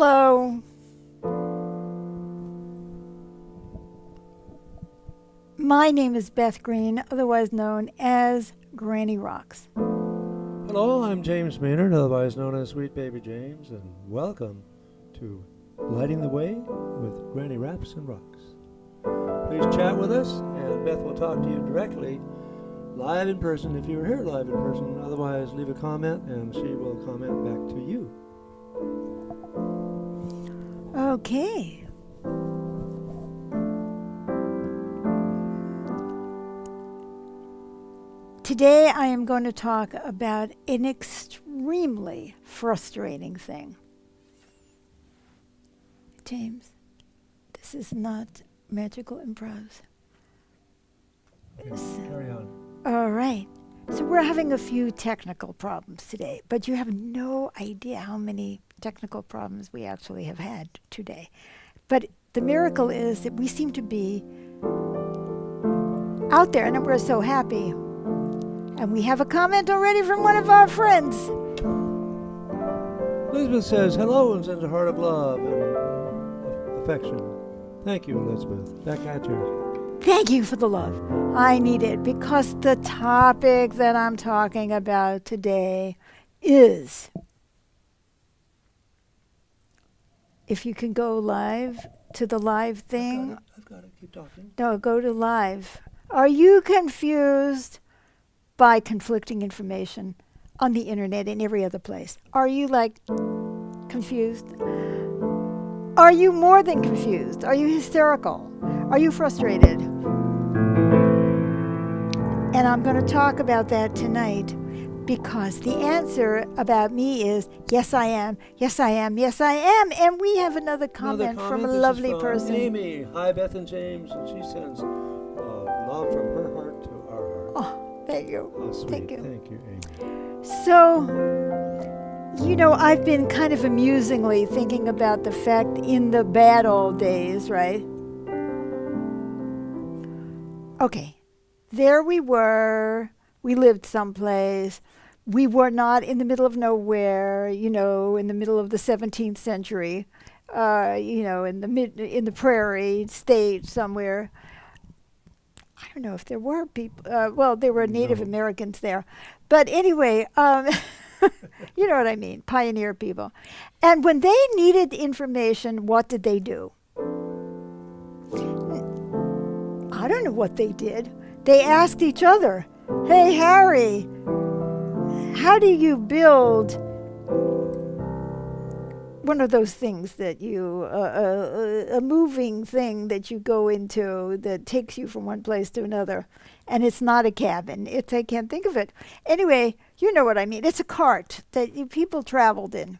Hello. My name is Beth Green, otherwise known as Granny Rocks. Hello, I'm James Maynard, otherwise known as Sweet Baby James, and welcome to Lighting the Way with Granny Raps and Rocks. Please chat with us, and Beth will talk to you directly, live in person if you're here live in person. Otherwise, leave a comment, and she will comment back to you. Okay. Today I am going to talk about an extremely frustrating thing. James, this is not magical improv. Okay, carry on. All right. So we're having a few technical problems today, but you have no idea how many technical problems we actually have had today. But the miracle is that we seem to be out there, and we're so happy. And we have a comment already from one of our friends. Elizabeth says hello and sends a heart of love and affection. Thank you, Elizabeth. Back at you. Thank you for the love. I need it because the topic that I'm talking about today is, if you can go live to the live thing. I've got it. Keep talking. No, go to live. Are you confused by conflicting information on the internet and every other place? Are you confused? Are you more than confused? Are you hysterical? Are you frustrated? And I'm going to talk about that tonight because the answer about me is yes, I am. Yes, I am. Yes, I am. And we have another comment from a This is lovely from person. Amy. Hi, Beth and James. And she sends love from her heart to our heart. Oh, thank you. Oh, sweet. Thank you. Thank you, Amy. So, I've been kind of amusingly thinking about the fact in the bad old days, right? Okay, there we were. We lived someplace. We were not in the middle of nowhere, in the middle of the 17th century, in the prairie state somewhere. I don't know if there were people. There were Native Americans there. But anyway, you know what I mean, pioneer people. And when they needed information, what did they do? I don't know what they did. They asked each other, hey, Harry, how do you build one of those things that a moving thing that you go into that takes you from one place to another? And it's not a cabin. I can't think of it. Anyway, you know what I mean. It's a cart that people traveled in.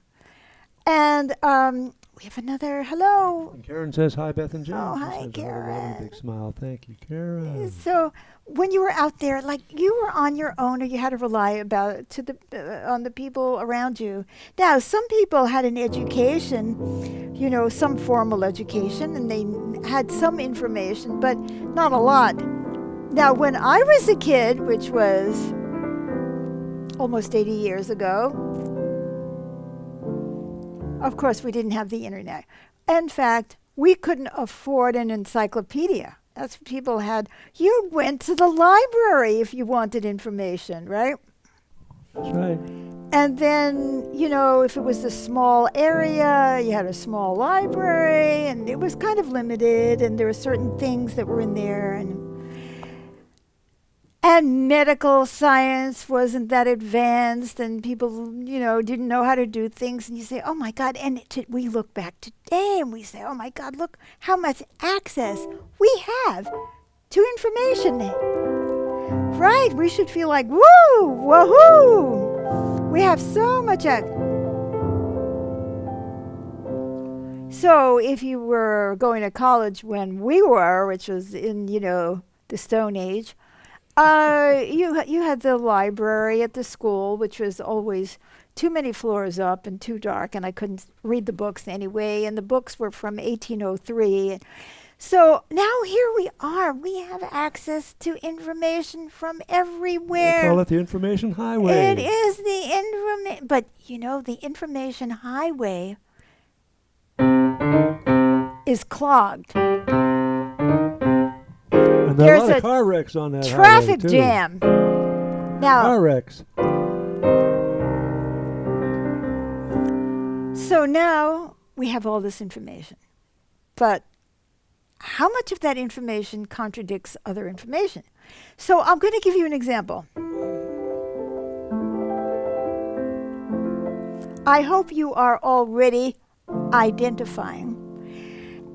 And we have another hello. And Karen says hi, Beth and James. Oh, hi, Sends Karen. a big smile. Thank you, Karen. So when you were out there, you were on your own, or you had to rely on the people around you. Now, some people had an education, some formal education, and they had some information, but not a lot. Now, when I was a kid, which was almost 80 years ago, of course, we didn't have the internet. In fact, we couldn't afford an encyclopedia. That's what people had. You went to the library if you wanted information, right? That's right. And then, if it was a small area, you had a small library, and it was kind of limited, and there were certain things that were in there, and medical science wasn't that advanced, and people, didn't know how to do things. And you say, oh, my God. And we look back today, and we say, oh, my God, look how much access we have to information. Right? We should feel like, woo, woohoo. We have so much access. So if you were going to college when we were, which was in, the Stone Age, you had the library at the school, which was always too many floors up and too dark, and I couldn't read the books anyway, and the books were from 1803. So now here we are. We have access to information from everywhere. They call it the information highway. It is the information, but the information highway is clogged. And there are a There's lot of a car wrecks on that traffic highway, too. jam. Now, Car wrecks. so now we have all this information. But how much of that information contradicts other information? So I'm going to give you an example. I hope you are already identifying.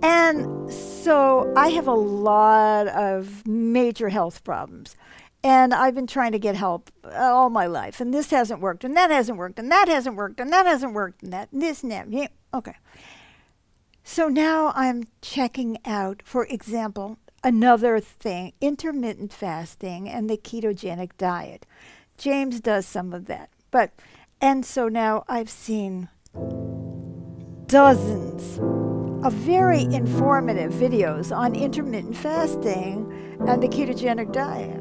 And so I have a lot of major health problems. And I've been trying to get help all my life. And this hasn't worked, and that hasn't worked, and that hasn't worked, and that hasn't worked, and that, and this and that. Yeah, okay. So now I'm checking out, for example, another thing, intermittent fasting and the ketogenic diet. James does some of that. And so now I've seen dozens of very informative videos on intermittent fasting and the ketogenic diet.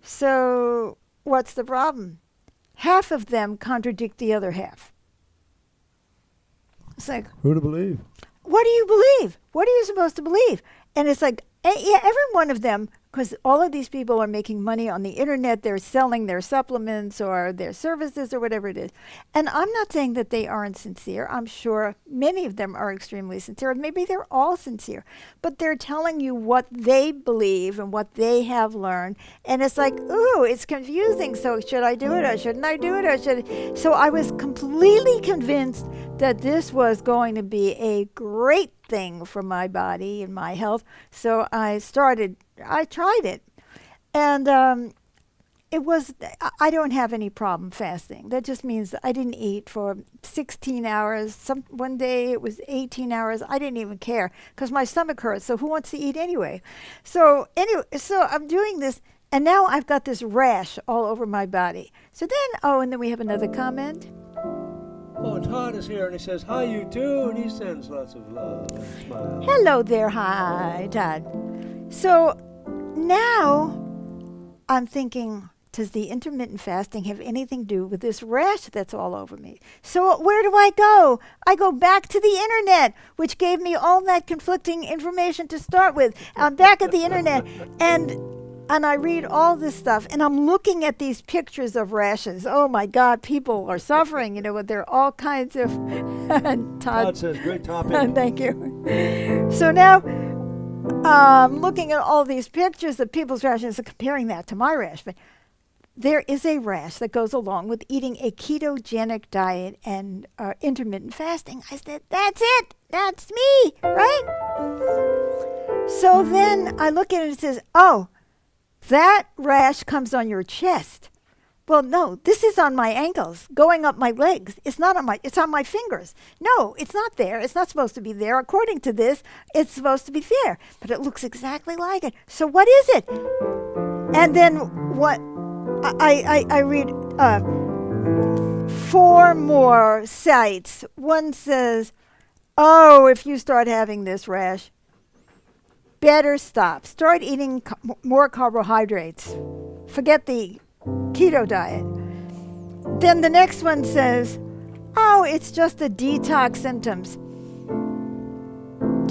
So what's the problem? Half of them contradict the other half. It's like, Who to believe? what do you believe? What are you supposed to believe? And it's like, yeah, every one of them, because all of these people are making money on the internet. They're selling their supplements or their services or whatever it is. And I'm not saying that they aren't sincere. I'm sure many of them are extremely sincere. Maybe they're all sincere. But they're telling you what they believe and what they have learned. And it's like, ooh, it's confusing. So should I do it or shouldn't I do it? Or should? So I was completely convinced that this was going to be a great thing for my body and my health. So I tried it. And it was, I don't have any problem fasting. That just means I didn't eat for 16 hours. One day it was 18 hours. I didn't even care because my stomach hurts. So who wants to eat anyway? So I'm doing this. And now I've got this rash all over my body. So then, and then we have another comment. Oh, Todd is here, and he says, hi, you too, and he sends lots of love and smiles. Hello there. Hi, Todd. So now I'm thinking, does the intermittent fasting have anything to do with this rash that's all over me? So where do I go? I go back to the internet, which gave me all that conflicting information to start with. I'm back at the internet, and I read all this stuff, and I'm looking at these pictures of rashes. Oh my God, people are suffering. There are all kinds of. Todd says, great topic. Thank you. So now, looking at all these pictures of people's rashes and comparing that to my rash, but there is a rash that goes along with eating a ketogenic diet and intermittent fasting. I said, that's it. That's me, right? So then I look at it and it says, oh, that rash comes on your chest. Well, no, this is on my ankles, going up my legs. It's not on it's on my fingers. No, it's not there. It's not supposed to be there. According to this, it's supposed to be there, but it looks exactly like it. So what is it? And then what I read 4 more sites. One says, oh, if you start having this rash, better stop. Start eating more carbohydrates. Forget the keto diet. Then the next one says, oh, it's just the detox symptoms.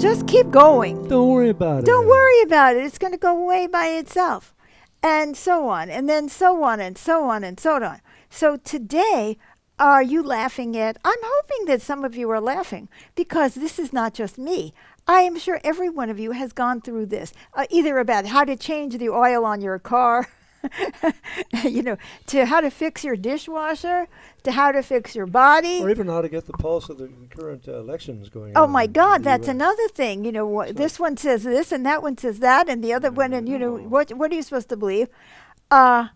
Just keep going. Don't worry about it. Don't worry about it. It's going to go away by itself. And so on. And then so on and so on and so on. So today, are you laughing at? I'm hoping that some of you are laughing because this is not just me. I am sure every one of you has gone through this, either about how to change the oil on your car, to how to fix your dishwasher, to how to fix your body. Or even how to get the pulse of the current elections going on. Oh my God, that's US. another thing. This one says this and that one says that and the other one, and what are you supposed to believe? So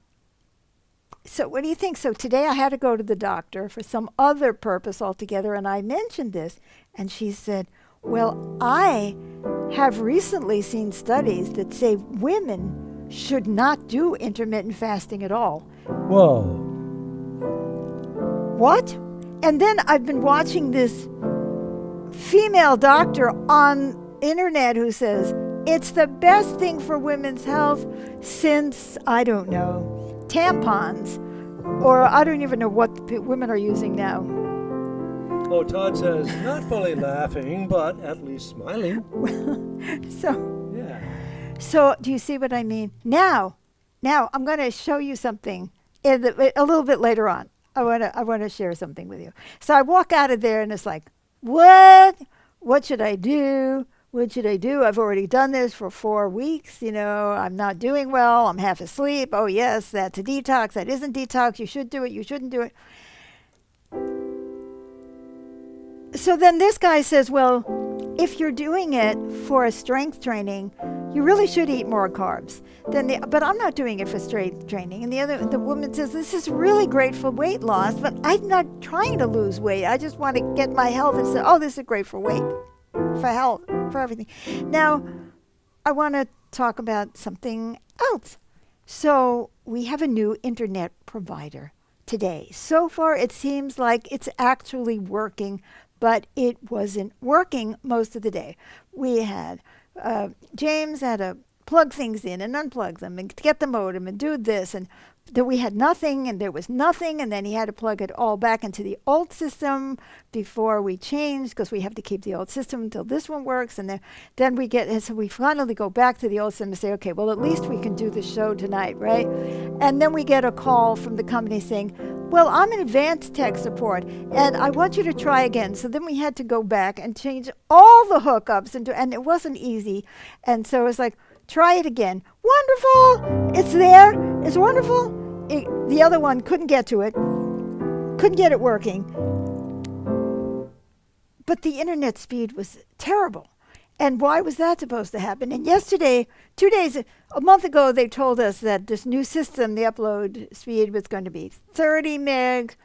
what do you think? So today I had to go to the doctor for some other purpose altogether, and I mentioned this, and she said, well, I have recently seen studies that say women should not do intermittent fasting at all. Whoa. What? And then I've been watching this female doctor on internet who says it's the best thing for women's health since, I don't know, tampons, or I don't even know what women are using now. Oh, Todd says, not fully laughing, but at least smiling. So, Yeah. so do you see what I mean? Now, I'm going to show you something a little bit later on. I want to share something with you. So I walk out of there and it's like, what? What should I do? What should I do? I've already done this for 4 weeks. I'm not doing well. I'm half asleep. Oh, yes, that's a detox. That isn't detox. You should do it. You shouldn't do it. So then this guy says, well, if you're doing it for a strength training, you really should eat more carbs. But I'm not doing it for strength training. And the woman says, this is really great for weight loss, but I'm not trying to lose weight. I just want to get my health and say, oh, this is great for weight, for health, for everything. Now, I want to talk about something else. So we have a new internet provider today. So far, it seems like it's actually working, but it wasn't working most of the day. We had James had to plug things in and unplug them and get the modem and do this, and then we had nothing and there was nothing, and then he had to plug it all back into the old system before we changed, because we have to keep the old system until this one works. And then we finally go back to the old system and say, okay, well, at least we can do the show tonight, right? And then we get a call from the company saying, well, I'm in advanced tech support and I want you to try again. So then we had to go back and change all the hookups and it wasn't easy. And so it's like, try it again. Wonderful. It's there. It's wonderful. The other one couldn't get to it. Couldn't get it working. But the internet speed was terrible. And why was that supposed to happen? And yesterday, a month ago, they told us that this new system, the upload speed was going to be 30 megs.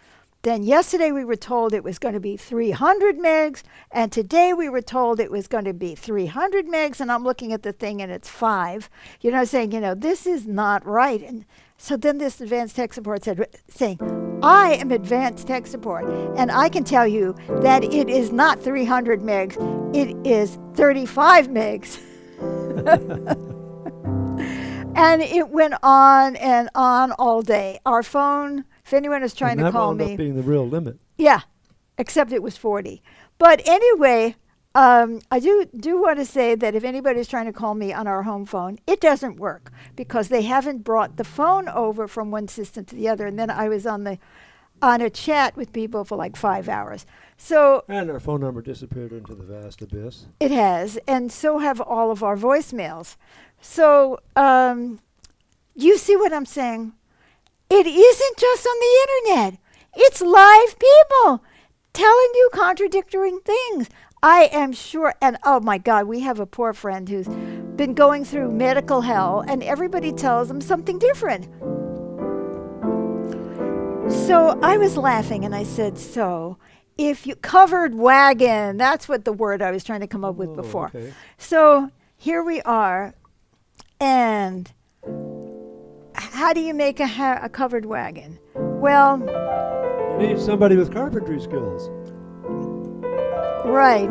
Then yesterday we were told it was going to be 300 megs. And today we were told it was going to be 300 megs. And I'm looking at the thing and it's 5. Saying, this is not right. And so then this advanced tech support saying, I am advanced tech support. And I can tell you that it is not 300 megs. It is 35 megs. And it went on and on all day. Our phone, if anyone is trying to call me. That wound up being the real limit. Yeah, except it was 40. But anyway, I do want to say that if anybody's trying to call me on our home phone, it doesn't work because they haven't brought the phone over from one system to the other. And then I was on a chat with people for like 5 hours. And our phone number disappeared into the vast abyss. It has, and so have all of our voicemails. So you see what I'm saying? It isn't just on the internet. It's live people telling you contradictory things. I am sure, and oh my God, we have a poor friend who's been going through medical hell, and everybody tells them something different. So I was laughing, and I said, so if you covered wagon, that's what the word I was trying to come up with before. Okay. So here we are, and how do you make a covered wagon? Well, you need somebody with carpentry skills. right.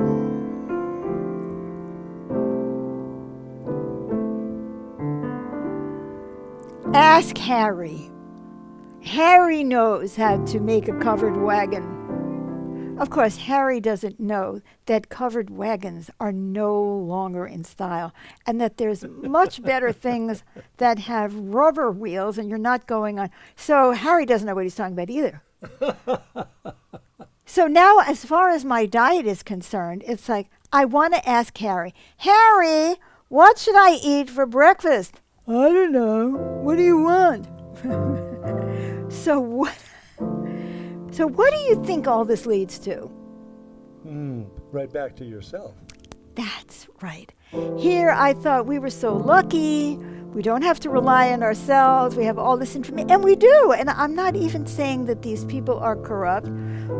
Ask Harry. Harry knows how to make a covered wagon. Of course, Harry doesn't know that covered wagons are no longer in style and that there's much better things that have rubber wheels and you're not going on. So Harry doesn't know what he's talking about either. So now, as far as my diet is concerned, it's like, I want to ask Harry, Harry, what should I eat for breakfast? I don't know. What do you want? So what do you think all this leads to? Right back to yourself. That's right. Here I thought we were so lucky. We don't have to rely on ourselves. We have all this information. And we do. And I'm not even saying that these people are corrupt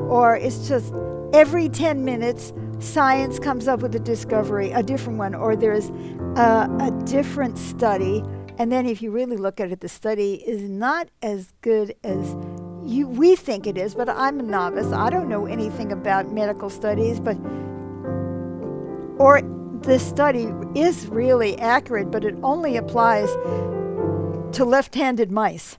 or it's just every 10 minutes science comes up with a discovery, a different one, or there's a different study. And then if you really look at it, the study is not as good as we think it is, but I'm a novice. I don't know anything about medical studies, or this study is really accurate, but it only applies to left-handed mice.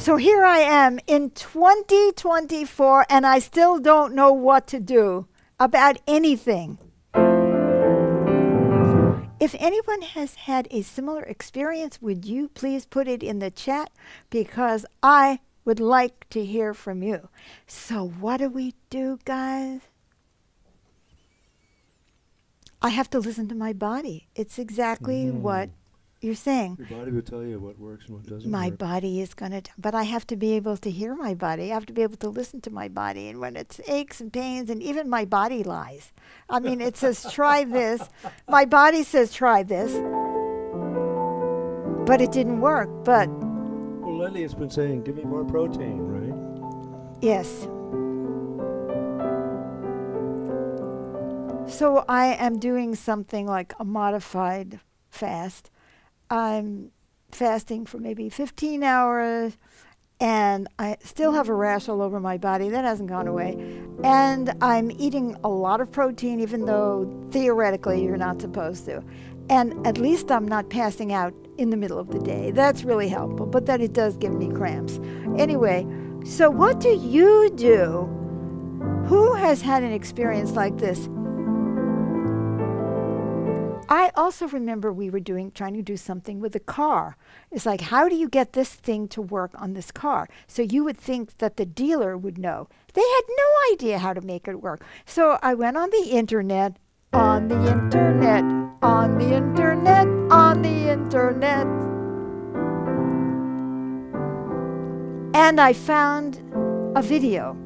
So here I am in 2024, and I still don't know what to do about anything. If anyone has had a similar experience, would you please put it in the chat? Because I would like to hear from you. So what do we do, guys? I have to listen to my body. It's exactly what you're saying. Your body will tell you what works and what doesn't My work. body is going to, but I have to be able to hear my body. I have to be able to listen to my body. And when it's aches and pains, and even my body lies. I mean, it says, try this. My body says, try this. But it didn't work. But Well, lately it's been saying, give me more protein, right? yes. So I am doing something like a modified fast. I'm fasting for maybe 15 hours, and I still have a rash all over my body. That hasn't gone away. And I'm eating a lot of protein, even though theoretically you're not supposed to. And at least I'm not passing out in the middle of the day. That's really helpful, but then it does give me cramps. Anyway, so what do you do? Who has had an experience like this? I also remember we were trying to do something with a car. It's like, how do you get this thing to work on this car? So you would think that the dealer would know. They had no idea how to make it work. So I went on the internet, on the internet, on the internet, on the internet. And I found a video.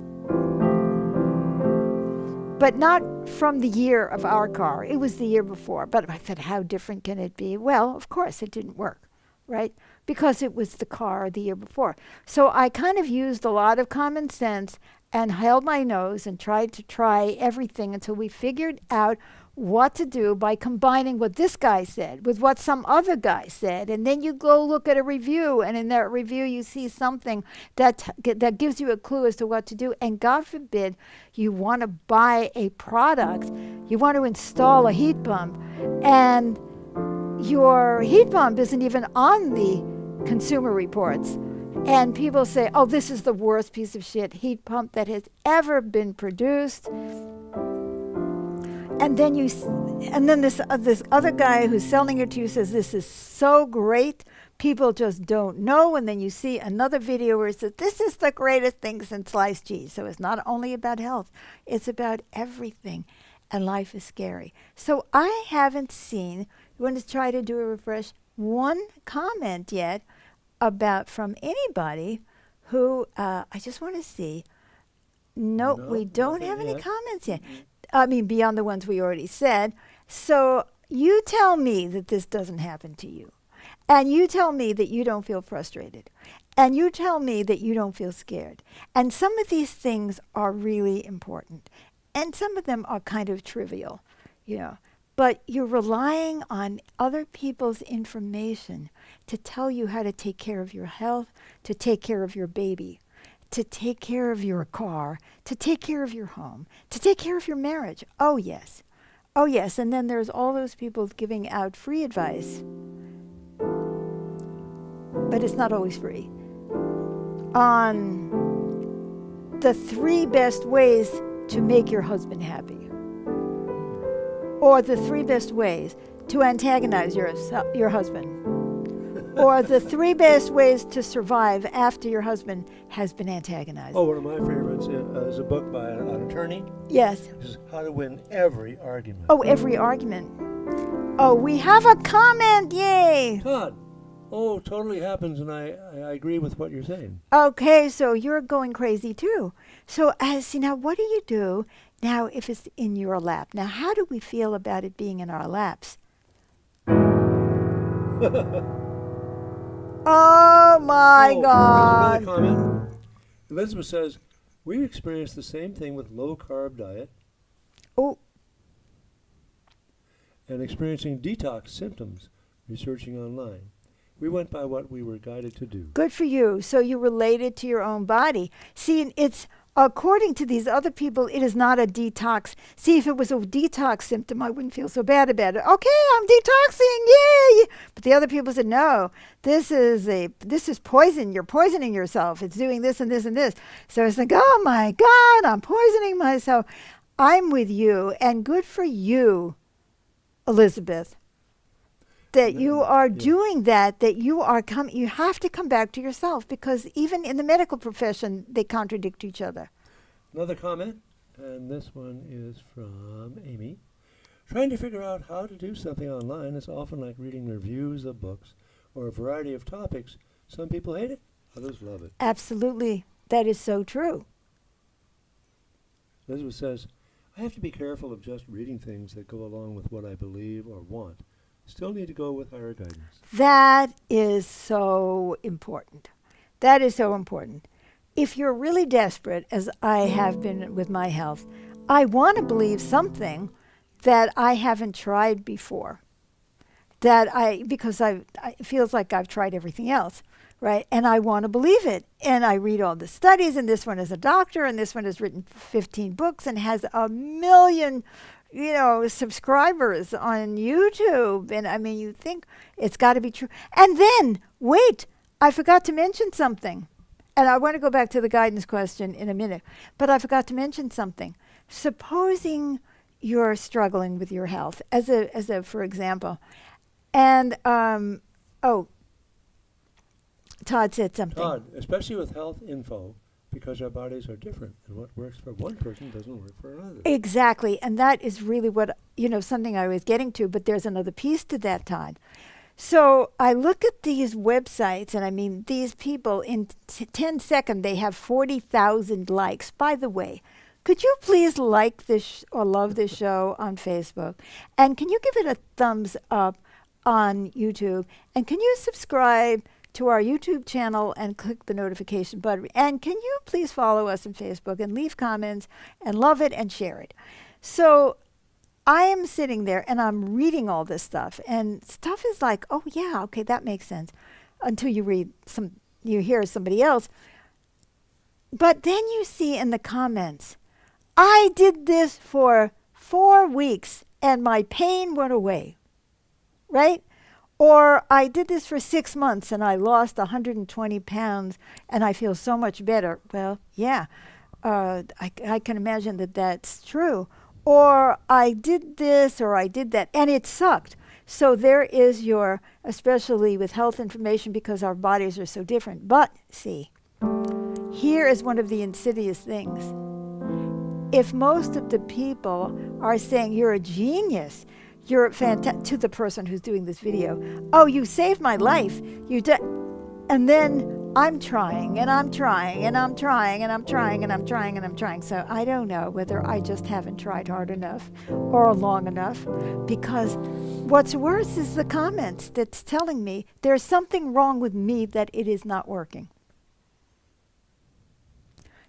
But not from the year of our car. It was the year before. But I said, how different can it be? Well, of course, it didn't work, right? Because it was the car the year before. So I kind of used a lot of common sense and held my nose and tried to try everything until we figured out what to do by combining what this guy said with what some other guy said. And then you go look at a review, and in that review you see something that gives you a clue as to what to do. And God forbid you want to buy a product, you want to install a heat pump, and your heat pump isn't even on the Consumer Reports. And people say, oh, this is the worst piece of shit heat pump that has ever been produced. And then this other guy who's selling it to you says, this is so great. People just don't know. And then you see another video where it says, this is the greatest thing since sliced cheese. So it's not only about health, it's about everything. And life is scary. So I haven't seen, you want to try to do a refresh, one comment yet from anybody who, I just want to see. No, we don't have any comments yet. I mean, beyond the ones we already said. So you tell me that this doesn't happen to you. And you tell me that you don't feel frustrated. And you tell me that you don't feel scared. And some of these things are really important. And some of them are kind of trivial, But you're relying on other people's information to tell you how to take care of your health, to take care of your baby, to take care of your car, to take care of your home, to take care of your marriage. Oh, yes. Oh, yes. And then there's all those people giving out free advice. But it's not always free. On the 3 best ways to make your husband happy. Or the 3 best ways to antagonize your husband. Or the 3 best ways to survive after your husband has been antagonized. Oh, one of my favorites is a book by an attorney. Yes. This is How to Win Every Argument. Oh, every argument. Oh, we have a comment. Yay. Todd. Oh, totally happens, and I agree with what you're saying. Okay, so you're going crazy too. So now what do you do now if it's in your lap? Now, how do we feel about it being in our laps? Oh my God. Here's another comment. Elizabeth says, we experienced the same thing with low-carb diet. Oh. And experiencing detox symptoms, researching online. We went by what we were guided to do. Good for you. So you related to your own body. See, it's according to these other people, it is not a detox. See, if it was a detox symptom, I wouldn't feel so bad about it. Okay, I'm detoxing, yay! But the other people said, no, this is poison. You're poisoning yourself. It's doing this and this and this. So I was like, oh my God, I'm poisoning myself. I'm with you, and good for you, Elizabeth, that you are doing that you have to come back to yourself, because even in the medical profession, they contradict each other. Another comment, and this one is from Amy. Trying to figure out how to do something online is often like reading reviews of books or a variety of topics. Some people hate it, others love it. Absolutely. That is so true. Elizabeth says, I have to be careful of just reading things that go along with what I believe or want. Still need to go with higher guidance. That is so important. That is so important. If you're really desperate, as I have been with my health, I want to believe something that I haven't tried before. Because it feels like I've tried everything else, right? And I want to believe it. And I read all the studies, and this one is a doctor, and this one has written 15 books and has 1 million subscribers on YouTube. And I mean, you think it's got to be true. And then, wait, I forgot to mention something. And I want to go back to the guidance question in a minute. But I forgot to mention something. Supposing you're struggling with your health, as a for example. And, Todd said something. Todd, especially with health info, because our bodies are different, and what works for one person doesn't work for another. Exactly, and that is really what, something I was getting to, but there's another piece to that, Todd. So I look at these websites, and I mean, these people, in 10 seconds, they have 40,000 likes. By the way, could you please like this or love this show on Facebook? And can you give it a thumbs up on YouTube? And can you subscribe to our YouTube channel and click the notification button? And can you please follow us on Facebook and leave comments and love it and share it? So I am sitting there and I'm reading all this stuff, and stuff is like, oh yeah, okay, that makes sense, until you hear somebody else. But then you see in the comments, I did this for 4 weeks and my pain went away, right? Or I did this for 6 months and I lost 120 pounds and I feel so much better. Well, yeah, I can imagine that that's true. Or I did this or I did that and it sucked. So there is especially with health information, because our bodies are so different. But see, here is one of the insidious things. If most of the people are saying you're a genius, you're fantastic, to the person who's doing this video, oh, you saved my life, and then I'm trying, and I'm trying, and I'm trying, and I'm trying, and I'm trying, and I'm trying. So I don't know whether I just haven't tried hard enough or long enough, because what's worse is the comments that's telling me there's something wrong with me, that it is not working.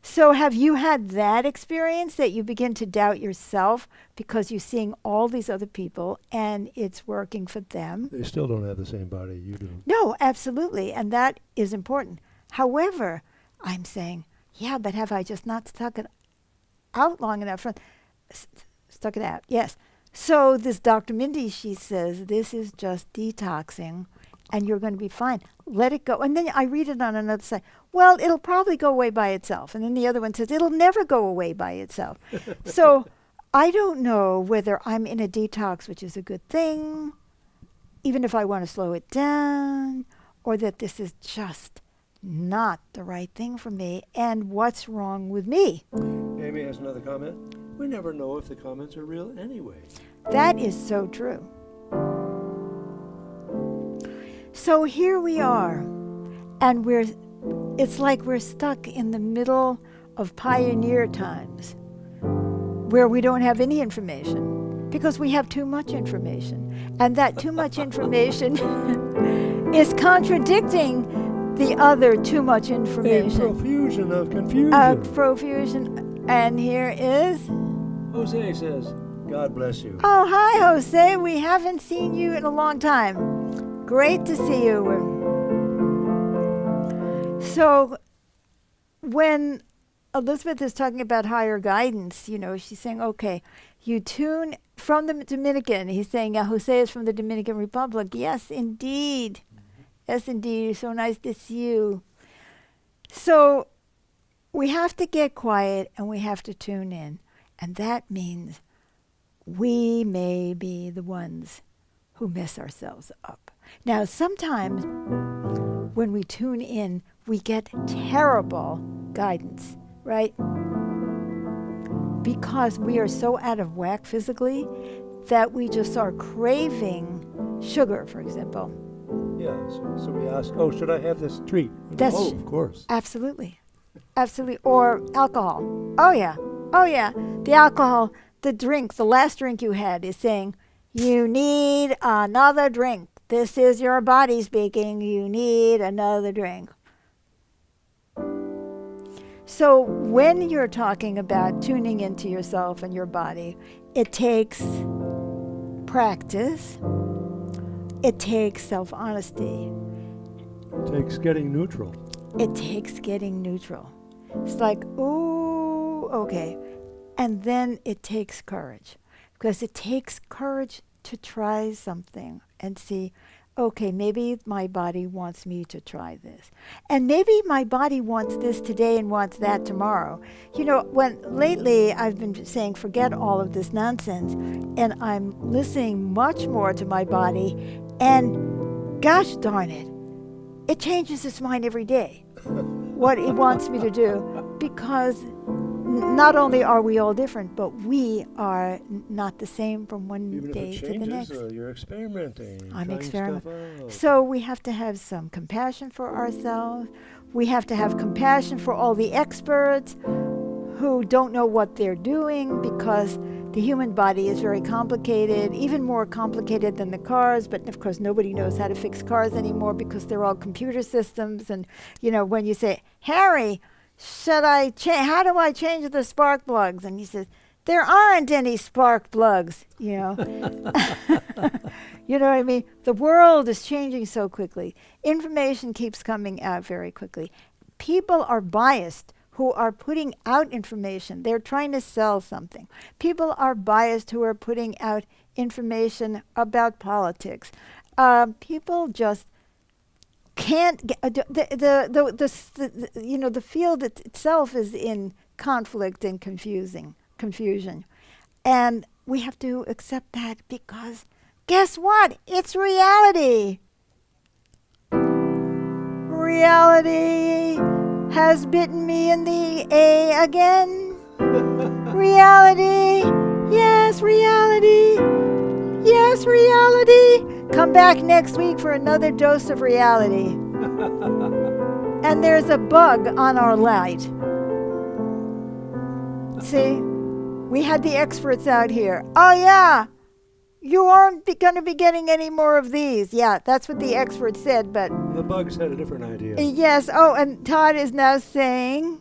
So have you had that experience, that you begin to doubt yourself because you're seeing all these other people and it's working for them? They still don't have the same body you do. No, absolutely. And that is important. However, I'm saying, yeah, but have I just not stuck it out long enough? Stuck it out, yes. So this Dr. Mindy, she says, this is just detoxing and you're going to be fine. Let it go. And then I read it on another side. Well, it'll probably go away by itself. And then the other one says, it'll never go away by itself. So I don't know whether I'm in a detox, which is a good thing, even if I want to slow it down, or that this is just not the right thing for me, and what's wrong with me. Amy has another comment. We never know if the comments are real anyway. That is so true. So here we are, and it's like we're stuck in the middle of pioneer times, where we don't have any information because we have too much information. And that too much information is contradicting the other too much information. A profusion of confusion. A profusion. And here is... Jose says, God bless you. Oh, hi, Jose. We haven't seen you in a long time. Great to see you. So when Elizabeth is talking about higher guidance. She's saying, okay, you tune from the Dominican. He's saying, Jose is from the Dominican Republic. Yes, indeed. Yes, indeed. So nice to see you. So we have to get quiet and we have to tune in. And that means we may be the ones who mess ourselves up. Now, sometimes when we tune in, we get terrible guidance, right? Because we are so out of whack physically that we just are craving sugar, for example. Yeah, so we ask, oh, should I have this treat? That's of course. Absolutely. Absolutely. Or alcohol. Oh, yeah. Oh, yeah. The alcohol, the drink, the last drink you had is saying, you need another drink. This is your body speaking. You need another drink. So when you're talking about tuning into yourself and your body, it takes practice. It takes self-honesty. It takes getting neutral. It takes getting neutral. It's like, ooh, okay. And then it takes courage. Because it takes courage to try something and see, okay, maybe my body wants me to try this. And maybe my body wants this today and wants that tomorrow. When lately I've been saying, forget all of this nonsense, and I'm listening much more to my body, and gosh darn it, it changes its mind every day, what it wants me to do, because not only are we all different, but we are not the same from one Even day if it to the changes, next. you're experimenting. I'm trying experimenting. stuff out. So we have to have some compassion for ourselves. We have to have compassion for all the experts who don't know what they're doing, because the human body is very complicated, even more complicated than the cars. But of course, nobody knows how to fix cars anymore because they're all computer systems. And when you say, Harry, how do I change the spark plugs? And he says, there aren't any spark plugs, You know what I mean? The world is changing so quickly. Information keeps coming out very quickly. People are biased who are putting out information. They're trying to sell something. People are biased who are putting out information about politics. People just can't get the field itself is in conflict and confusion, and we have to accept that, because guess what? It's reality. Reality has bitten me in the A again. Reality, yes, reality, yes, reality. Come back next week for another dose of reality. And there's a bug on our light. See, we had the experts out here. Oh yeah, you aren't going to be getting any more of these. Yeah, that's what the experts said, but The bugs had a different idea. yes. Oh, and Todd is now saying,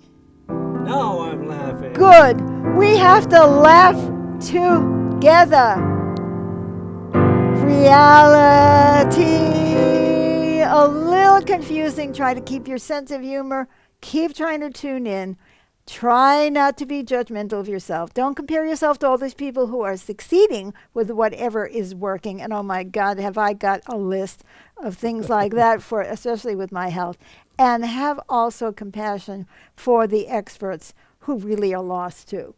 Now I'm laughing. good. We have to laugh together. Reality. A little confusing. Try to keep your sense of humor. Keep trying to tune in. Try not to be judgmental of yourself. Don't compare yourself to all these people who are succeeding with whatever is working. And oh my God, have I got a list of things like that, for especially with my health. And have also compassion for the experts who really are lost too.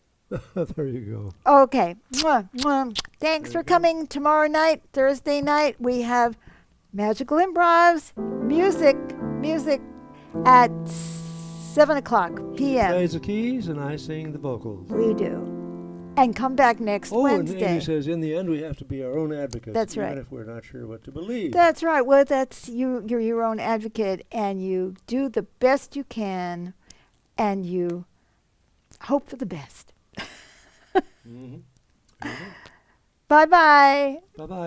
There you go. Okay. Mwah, mwah. Thanks for coming. Tomorrow night, Thursday night, we have Magical Improvs, music at 7 o'clock He p.m. plays the keys and I sing the vocals. We do. And come back next And Wednesday. he says, in the end, we have to be our own advocates. That's right. Even if we're not sure what to believe. That's right. Well, that's you're your own advocate, and you do the best you can, and you hope for the best. Mm-hmm. Bye-bye. Bye-bye.